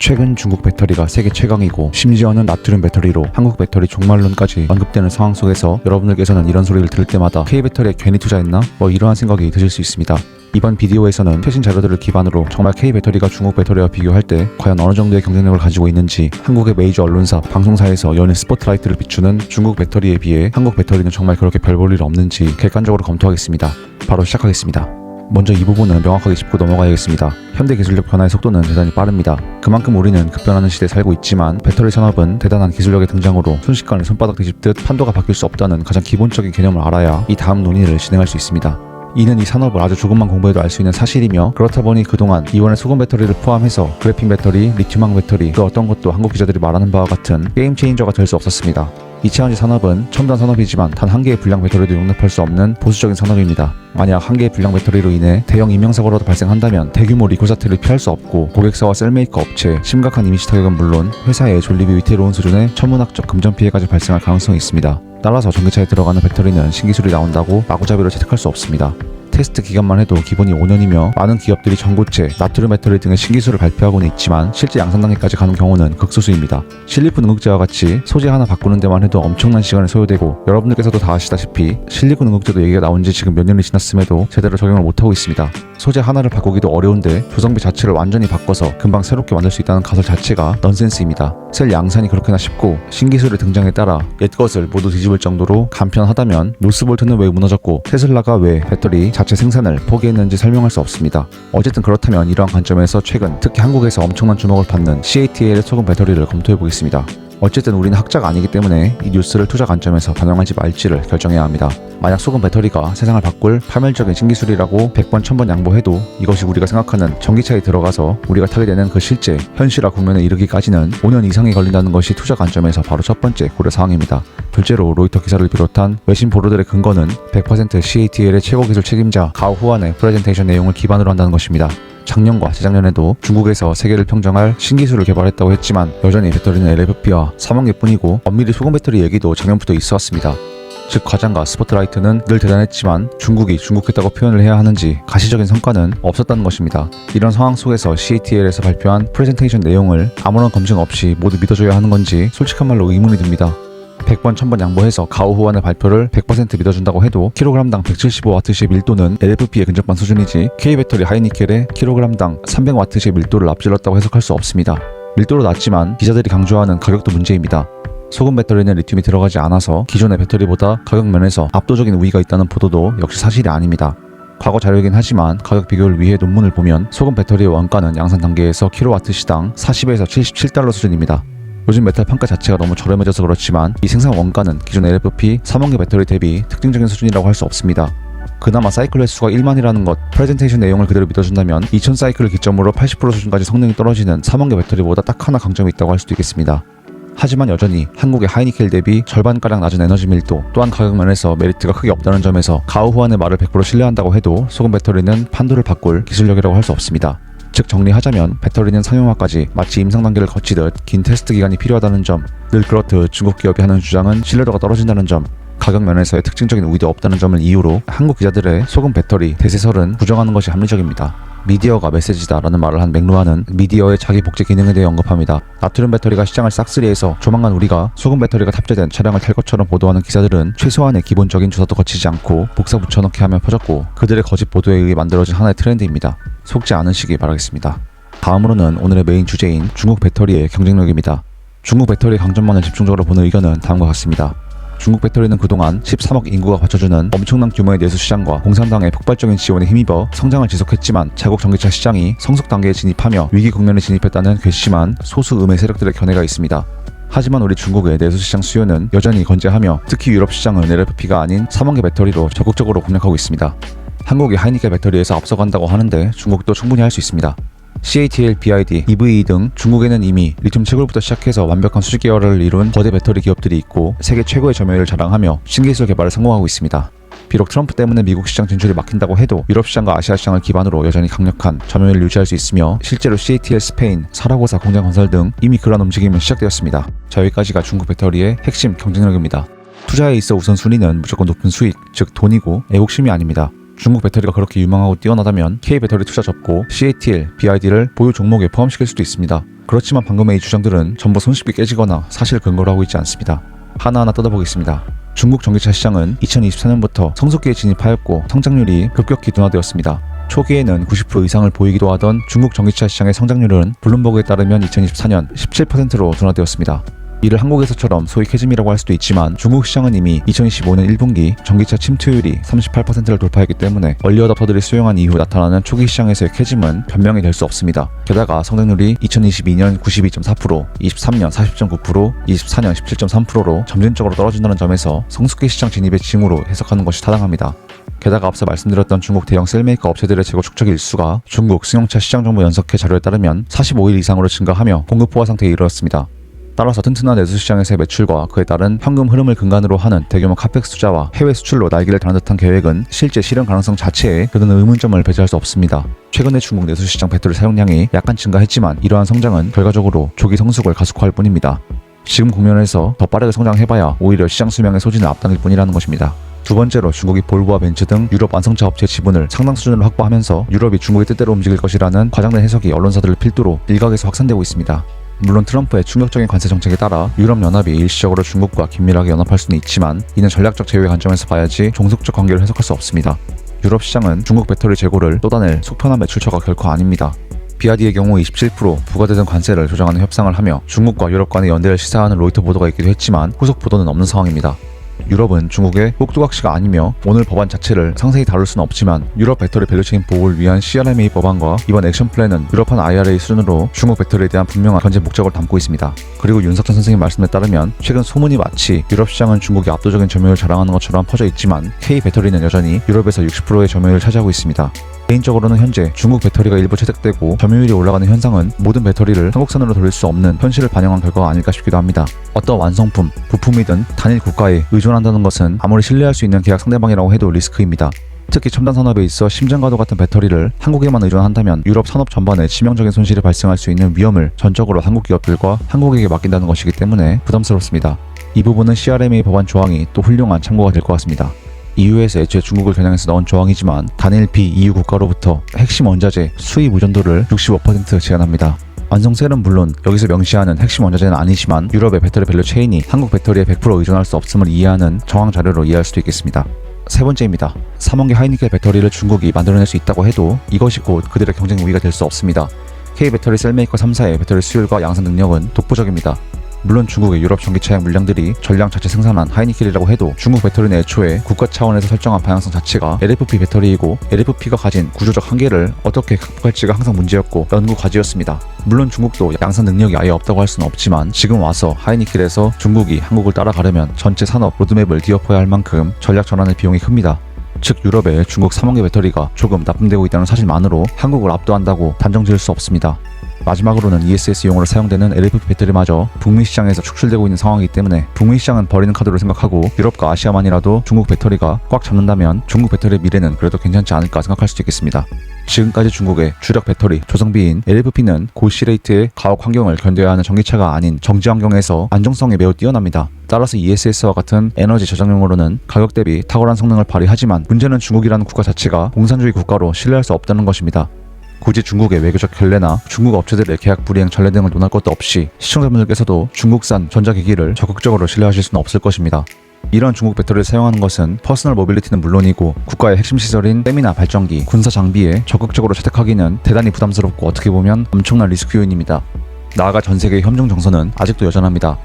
최근 중국 배터리가 세계 최강이고 심지어는 나트륨 배터리로 한국 배터리 종말론까지 언급되는 상황 속에서 여러분들께서는 이런 소리를 들을 때마다 K배터리에 괜히 투자했나? 이러한 생각이 드실 수 있습니다. 이번 비디오에서는 최신 자료들을 기반으로 정말 K배터리가 중국 배터리와 비교할 때 과연 어느 정도의 경쟁력을 가지고 있는지, 한국의 메이저 언론사, 방송사에서 연일 스포트라이트를 비추는 중국 배터리에 비해 한국 배터리는 정말 그렇게 별 볼 일 없는지 객관적으로 검토하겠습니다. 바로 시작하겠습니다. 먼저 이 부분은 명확하게 짚고 넘어가야겠습니다. 현대 기술력 변화의 속도는 대단히 빠릅니다. 그만큼 우리는 급변하는 시대에 살고 있지만 배터리 산업은 대단한 기술력의 등장으로 순식간에 손바닥 뒤집듯 판도가 바뀔 수 없다는 가장 기본적인 개념을 알아야 이 다음 논의를 진행할 수 있습니다. 이는 이 산업을 아주 조금만 공부해도 알 수 있는 사실이며, 그렇다 보니 그동안 이원의 소금 배터리를 포함해서 그래핀 배터리, 리튬황 배터리, 그 어떤 것도 한국 기자들이 말하는 바와 같은 게임 체인저가 될 수 없었습니다. 이차원지 산업은 첨단 산업이지만 단 한 개의 불량 배터리도 용납할 수 없는 보수적인 산업입니다. 만약 한 개의 불량 배터리로 인해 대형 인명사고라도 발생한다면 대규모 리콜 사태를 피할 수 없고, 고객사와 셀메이커 업체에 심각한 이미지 타격은 물론 회사의 존립이 위태로운 수준의 천문학적 금전 피해까지 발생할 가능성이 있습니다. 따라서 전기차에 들어가는 배터리는 신기술이 나온다고 마구잡이로 채택할 수 없습니다. 테스트 기간만 해도 기본이 5년이며 많은 기업들이 전고체, 나트륨 배터리 등의 신기술을 발표하고는 있지만 실제 양산 단계까지 가는 경우는 극소수입니다. 실리콘 응급제와 같이 소재 하나 바꾸는 데만 해도 엄청난 시간이 소요되고, 여러분들께서도 다 아시다시피 실리콘 응급제도 얘기가 나온 지 지금 몇 년이 지났음에도 제대로 적용을 못하고 있습니다. 소재 하나를 바꾸기도 어려운데 조성비 자체를 완전히 바꿔서 금방 새롭게 만들 수 있다는 가설 자체가 넌센스입니다. 셀 양산이 그렇게나 쉽고 신기술의 등장에 따라 옛것을 모두 뒤집을 정도로 간편하다면 누스볼트는 왜 무너졌고 테슬라가 왜 배터리 자체 생산을 포기했는지 설명할 수 없습니다. 어쨌든 그렇다면 이러한 관점에서 최근 특히 한국에서 엄청난 주목을 받는 CATL의 소금 배터리를 검토해 보겠습니다. 어쨌든 우리는 학자가 아니기 때문에 이 뉴스를 투자 관점에서 반영할지 말지를 결정해야 합니다. 만약 소금 배터리가 세상을 바꿀 파멸적인 신기술이라고 100번 1000번 양보해도 이것이 우리가 생각하는 전기차에 들어가서 우리가 타게 되는 그 실제 현실화 국면에 이르기까지는 5년 이상이 걸린다는 것이 투자 관점에서 바로 첫 번째 고려사항입니다. 둘째로 로이터 기사를 비롯한 외신 보도들의 근거는 100% CATL의 최고 기술 책임자 가오 후안의 프레젠테이션 내용을 기반으로 한다는 것입니다. 작년과 재작년에도 중국에서 세계를 평정할 신기술을 개발했다고 했지만 여전히 배터리는 LFP와 3만 개뿐이고, 엄밀히 소금 배터리 얘기도 작년부터 있어 왔습니다. 즉 과장과 스포트라이트는 늘 대단했지만 중국이 중국했다고 표현을 해야 하는지 가시적인 성과는 없었다는 것입니다. 이런 상황 속에서 CATL에서 발표한 프레젠테이션 내용을 아무런 검증 없이 모두 믿어줘야 하는 건지 솔직한 말로 의문이 듭니다. 100번 1000번 양보해서 가오 후안의 발표를 100% 믿어준다고 해도 킬로그램당 175W의 밀도는 LFP에 근접한 수준이지 K배터리 하이니켈의 킬로그램당 300W의 밀도를 앞질렀다고 해석할 수 없습니다. 밀도로 낮지만 기자들이 강조하는 가격도 문제입니다. 소금 배터리는 리튬이 들어가지 않아서 기존의 배터리보다 가격 면에서 압도적인 우위가 있다는 보도도 역시 사실이 아닙니다. 과거 자료이긴 하지만 가격 비교를 위해 논문을 보면 소금 배터리의 원가는 양산 단계에서 킬로와트 시당 40에서 77달러 수준입니다. 요즘 메탈 판가 자체가 너무 저렴해져서 그렇지만 이 생산 원가는 기존 LFP 3원계 배터리 대비 특징적인 수준이라고 할 수 없습니다. 그나마 사이클 횟수가 1만이라는 것, 프레젠테이션 내용을 그대로 믿어준다면 2000 사이클을 기점으로 80% 수준까지 성능이 떨어지는 3원계 배터리보다 딱 하나 강점이 있다고 할 수도 있겠습니다. 하지만 여전히 한국의 하이니켈 대비 절반가량 낮은 에너지 밀도, 또한 가격 면에서 메리트가 크게 없다는 점에서 가오 후안의 말을 100% 신뢰한다고 해도 소금 배터리는 판도를 바꿀 기술력이라고 할 수 없습니다. 즉 정리하자면 배터리는 상용화까지 마치 임상 단계를 거치듯 긴 테스트 기간이 필요하다는 점, 늘 그렇듯 중국 기업이 하는 주장은 신뢰도가 떨어진다는 점, 가격 면에서의 특징적인 우위도 없다는 점을 이유로 한국 기자들의 소금 배터리 대세설은 부정하는 것이 합리적입니다. 미디어가 메시지다라는 말을 한 맥루아는 미디어의 자기 복제 기능에 대해 언급합니다. 나트륨 배터리가 시장을 싹쓸이해서 조만간 우리가 소금 배터리가 탑재된 차량을 탈 것처럼 보도하는 기사들은 최소한의 기본적인 조사도 거치지 않고 복사 붙여넣기 하며 퍼졌고, 그들의 거짓 보도에 의해 만들어진 하나의 트렌드입니다. 속지 않으시기 바라겠습니다. 다음으로는 오늘의 메인 주제인 중국 배터리의 경쟁력입니다. 중국 배터리의 강점만을 집중적으로 보는 의견은 다음과 같습니다. 중국 배터리는 그동안 13억 인구가 받쳐주는 엄청난 규모의 내수 시장과 공산당의 폭발적인 지원에 힘입어 성장을 지속했지만, 자국 전기차 시장이 성숙 단계에 진입하며 위기 국면에 진입했다는 괘씸한 소수 음해 세력들의 견해가 있습니다. 하지만 우리 중국의 내수 시장 수요는 여전히 건재하며, 특히 유럽 시장은 LFP가 아닌 3원계 배터리로 적극적으로 공략하고 있습니다. 한국이 하이니켈 배터리에서 앞서간다고 하는데 중국도 충분히 할 수 있습니다. CATL, BYD, EVE 등 중국에는 이미 리튬 채굴부터 시작해서 완벽한 수직 계열을 이룬 거대 배터리 기업들이 있고, 세계 최고의 점유율을 자랑하며 신기술 개발에 성공하고 있습니다. 비록 트럼프 때문에 미국 시장 진출이 막힌다고 해도 유럽 시장과 아시아 시장을 기반으로 여전히 강력한 점유율을 유지할 수 있으며, 실제로 CATL 스페인, 사라고사 공장 건설 등 이미 그러한 움직임은 시작되었습니다. 자, 여기까지가 중국 배터리의 핵심 경쟁력입니다. 투자에 있어 우선순위는 무조건 높은 수익, 즉 돈이고 애국심이 아닙니다. 중국 배터리가 그렇게 유망하고 뛰어나다면 K배터리 투자 접고 CATL, BID를 보유 종목에 포함시킬 수도 있습니다. 그렇지만 방금의 이 주장들은 전부 손쉽게 깨지거나 사실 근거로 하고 있지 않습니다. 하나하나 뜯어보겠습니다. 중국 전기차 시장은 2024년부터 성숙기에 진입하였고 성장률이 급격히 둔화되었습니다. 초기에는 90% 이상을 보이기도 하던 중국 전기차 시장의 성장률은 블룸버그에 따르면 2024년 17%로 둔화되었습니다. 이를 한국에서처럼 소위 캐즘이라고 할 수도 있지만 중국 시장은 이미 2025년 1분기 전기차 침투율이 38%를 돌파했기 때문에 얼리어답터들이 수용한 이후 나타나는 초기 시장에서의 캐즘은 변명이 될 수 없습니다. 게다가 성장률이 2022년 92.4%, 23년 40.9%, 24년 17.3%로 점진적으로 떨어진다는 점에서 성숙기 시장 진입의 징후로 해석하는 것이 타당합니다. 게다가 앞서 말씀드렸던 중국 대형 셀메이커 업체들의 재고 축적 일수가 중국 승용차 시장정보 연석회 자료에 따르면 45일 이상으로 증가하며 공급 포화 상태에 이르렀습니다. 따라서 튼튼한 내수 시장에서의 매출과 그에 따른 현금 흐름을 근간으로 하는 대규모 카펙스 투자와 해외 수출로 날개를 다는 듯한 계획은 실제 실현 가능성 자체에 그는 의문점을 배제할 수 없습니다. 최근에 중국 내수 시장 배터리 사용량이 약간 증가했지만 이러한 성장은 결과적으로 조기 성숙을 가속화할 뿐입니다. 지금 국면에서 더 빠르게 성장해봐야 오히려 시장 수명의 소진을 앞당길 뿐이라는 것입니다. 두 번째로 중국이 볼보와 벤츠 등 유럽 완성차 업체 지분을 상당 수준으로 확보하면서 유럽이 중국의 뜻대로 움직일 것이라는 과장된 해석이 언론사들을 필두로 일각에서 확산되고 있습니다. 물론 트럼프의 충격적인 관세 정책에 따라 유럽연합이 일시적으로 중국과 긴밀하게 연합할 수는 있지만 이는 전략적 제휴의 관점에서 봐야지 종속적 관계를 해석할 수 없습니다. 유럽 시장은 중국 배터리 재고를 쏟아낼 속편한 매출처가 결코 아닙니다. BYD의 경우 27% 부과되던 관세를 조정하는 협상을 하며 중국과 유럽 간의 연대를 시사하는 로이터 보도가 있기도 했지만 후속 보도는 없는 상황입니다. 유럽은 중국의 꼭두각시가 아니며 오늘 법안 자체를 상세히 다룰 수는 없지만 유럽 배터리 밸류체인 보호를 위한 CRMA 법안과 이번 액션 플랜은 유럽판 IRA 수준으로 중국 배터리에 대한 분명한 견제 목적을 담고 있습니다. 그리고 윤석천 선생님 말씀에 따르면 최근 소문이 마치 유럽 시장은 중국이 압도적인 점유율을 자랑하는 것처럼 퍼져 있지만 K 배터리는 여전히 유럽에서 60%의 점유율을 차지하고 있습니다. 개인적으로는 현재 중국 배터리가 일부 채택되고 점유율이 올라가는 현상은 모든 배터리를 한국산으로 돌릴 수 없는 현실을 반영한 결과가 아닐까 싶기도 합니다. 어떤 완성품, 부품이든 단일 국가에 의존한다는 것은 아무리 신뢰할 수 있는 계약 상대방이라고 해도 리스크입니다. 특히 첨단 산업에 있어 심장과도 같은 배터리를 한국에만 의존한다면 유럽 산업 전반에 치명적인 손실이 발생할 수 있는 위험을 전적으로 한국 기업들과 한국에게 맡긴다는 것이기 때문에 부담스럽습니다. 이 부분은 CRMA 법안 조항이 또 훌륭한 참고가 될 것 같습니다. EU에서 애초에 중국을 겨냥해서 넣은 조항이지만 단일 비EU 국가로부터 핵심 원자재 수입 의존도를 65% 제한합니다. 완성셀은 물론 여기서 명시하는 핵심 원자재는 아니지만 유럽의 배터리 밸류 체인이 한국 배터리에 100% 의존할 수 없음을 이해하는 정황 자료로 이해할 수도 있겠습니다. 세 번째입니다. 3원기 하이니켈 배터리를 중국이 만들어낼 수 있다고 해도 이것이 곧 그들의 경쟁 우위가 될 수 없습니다. K배터리 셀메이커 3사의 배터리 수율과 양산 능력은 독보적입니다. 물론 중국의 유럽 전기차의 물량들이 전량 자체 생산한 하이니켈이라고 해도 중국 배터리는 애초에 국가 차원에서 설정한 방향성 자체가 LFP 배터리이고 LFP가 가진 구조적 한계를 어떻게 극복할지가 항상 문제였고 연구 과제였습니다. 물론 중국도 양산 능력이 아예 없다고 할 수는 없지만 지금 와서 하이니켈에서 중국이 한국을 따라가려면 전체 산업 로드맵을 뒤엎어야 할 만큼 전략 전환의 비용이 큽니다. 즉 유럽에 중국 3원기 배터리가 조금 납품되고 있다는 사실만으로 한국을 압도한다고 단정 지을 수 없습니다. 마지막으로는 ESS용으로 사용되는 LFP 배터리마저 북미 시장에서 축출되고 있는 상황이기 때문에 북미 시장은 버리는 카드로 생각하고 유럽과 아시아만이라도 중국 배터리가 꽉 잡는다면 중국 배터리의 미래는 그래도 괜찮지 않을까 생각할 수도 있겠습니다. 지금까지 중국의 주력 배터리 조성비인 LFP는 고시레이트의 가혹 환경을 견뎌야 하는 전기차가 아닌 정지 환경에서 안정성이 매우 뛰어납니다. 따라서 ESS와 같은 에너지 저장용으로는 가격 대비 탁월한 성능을 발휘하지만 문제는 중국이라는 국가 자체가 공산주의 국가로 신뢰할 수 없다는 것입니다. 굳이 중국의 외교적 결례나 중국 업체들의 계약 불이행 전례 등을 논할 것도 없이 시청자분들께서도 중국산 전자기기를 적극적으로 신뢰하실 수는 없을 것입니다. 이런 중국 배터리를 사용하는 것은 퍼스널 모빌리티는 물론이고 국가의 핵심 시설인 댐이나 발전기, 군사 장비에 적극적으로 채택하기는 대단히 부담스럽고 어떻게 보면 엄청난 리스크 요인입니다. 나아가 전 세계의 협종 정서는 아직도 여전합니다.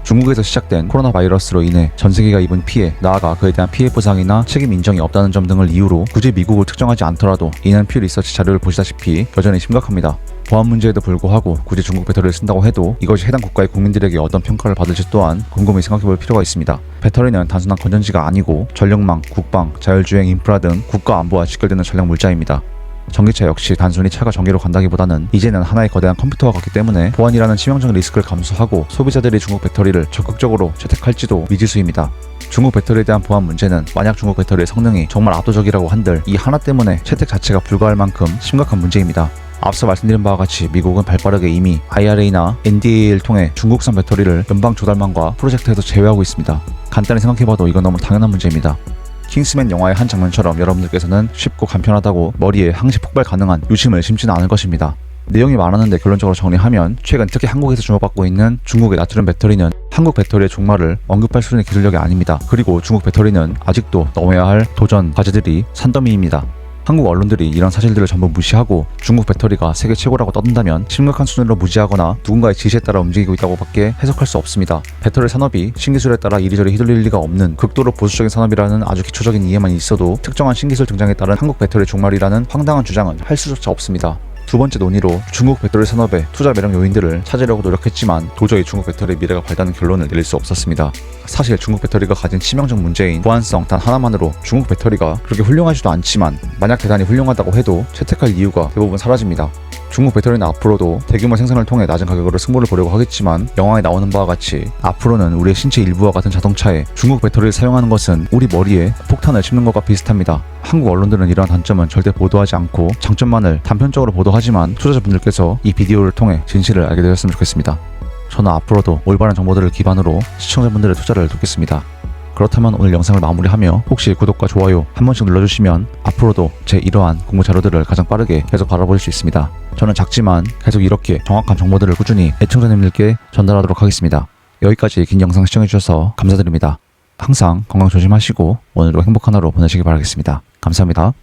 중국에서 시작된 코로나 바이러스로 인해 전 세계가 입은 피해, 나아가 그에 대한 피해 보상이나 책임 인정이 없다는 점 등을 이유로 굳이 미국을 특정하지 않더라도 이는 퓨 리서치 자료를 보시다시피 여전히 심각합니다. 보안 문제에도 불구하고 굳이 중국 배터리를 쓴다고 해도 이것이 해당 국가의 국민들에게 어떤 평가를 받을지 또한 곰곰이 생각해볼 필요가 있습니다. 배터리는 단순한 건전지가 아니고 전력망, 국방, 자율주행 인프라 등 국가 안보와 직결되는 전략 물자입니다. 전기차 역시 단순히 차가 전기로 간다기보다는 이제는 하나의 거대한 컴퓨터와 같기 때문에 보안이라는 치명적 리스크를 감수하고 소비자들이 중국 배터리를 적극적으로 채택할지도 미지수입니다. 중국 배터리에 대한 보안 문제는 만약 중국 배터리의 성능이 정말 압도적이라고 한들 이 하나 때문에 채택 자체가 불가할 만큼 심각한 문제입니다. 앞서 말씀드린 바와 같이 미국은 발빠르게 이미 IRA나 NDA를 통해 중국산 배터리를 연방 조달망과 프로젝트에서 제외하고 있습니다. 간단히 생각해봐도 이건 너무 당연한 문제입니다. 킹스맨 영화의 한 장면처럼 여러분들께서는 쉽고 간편하다고 머리에 항시 폭발 가능한 유심을 심지는 않을 것입니다. 내용이 많았는데 결론적으로 정리하면 최근 특히 한국에서 주목받고 있는 중국의 나트륨 배터리는 한국 배터리의 종말을 언급할 수준의 기술력이 아닙니다. 그리고 중국 배터리는 아직도 넘어야 할 도전 과제들이 산더미입니다. 한국 언론들이 이런 사실들을 전부 무시하고 중국 배터리가 세계 최고라고 떠든다면 심각한 수준으로 무지하거나 누군가의 지시에 따라 움직이고 있다고 밖에 해석할 수 없습니다. 배터리 산업이 신기술에 따라 이리저리 휘둘릴 리가 없는 극도로 보수적인 산업이라는 아주 기초적인 이해만 있어도 특정한 신기술 등장에 따른 한국 배터리 종말이라는 황당한 주장은 할 수조차 없습니다. 두 번째 논의로 중국 배터리 산업의 투자 매력 요인들을 찾으려고 노력했지만 도저히 중국 배터리의 미래가 밝다는 결론을 내릴 수 없었습니다. 사실 중국 배터리가 가진 치명적 문제인 보안성 단 하나만으로 중국 배터리가 그렇게 훌륭하지도 않지만 만약 대단히 훌륭하다고 해도 채택할 이유가 대부분 사라집니다. 중국 배터리는 앞으로도 대규모 생산을 통해 낮은 가격으로 승부를 보려고 하겠지만 영화에 나오는 바와 같이 앞으로는 우리의 신체 일부와 같은 자동차에 중국 배터리를 사용하는 것은 우리 머리에 폭탄을 씹는 것과 비슷합니다. 한국 언론들은 이러한 단점은 절대 보도하지 않고 장점만을 단편적으로 보도하지만 투자자분들께서 이 비디오를 통해 진실을 알게 되셨으면 좋겠습니다. 저는 앞으로도 올바른 정보들을 기반으로 시청자분들의 투자를 돕겠습니다. 그렇다면 오늘 영상을 마무리하며 혹시 구독과 좋아요 한 번씩 눌러주시면 앞으로도 제 이러한 공부 자료들을 가장 빠르게 계속 바라볼 수 있습니다. 저는 작지만 계속 이렇게 정확한 정보들을 꾸준히 애청자님들께 전달하도록 하겠습니다. 여기까지 긴 영상 시청해주셔서 감사드립니다. 항상 건강 조심하시고 오늘도 행복한 하루 보내시기 바라겠습니다. 감사합니다.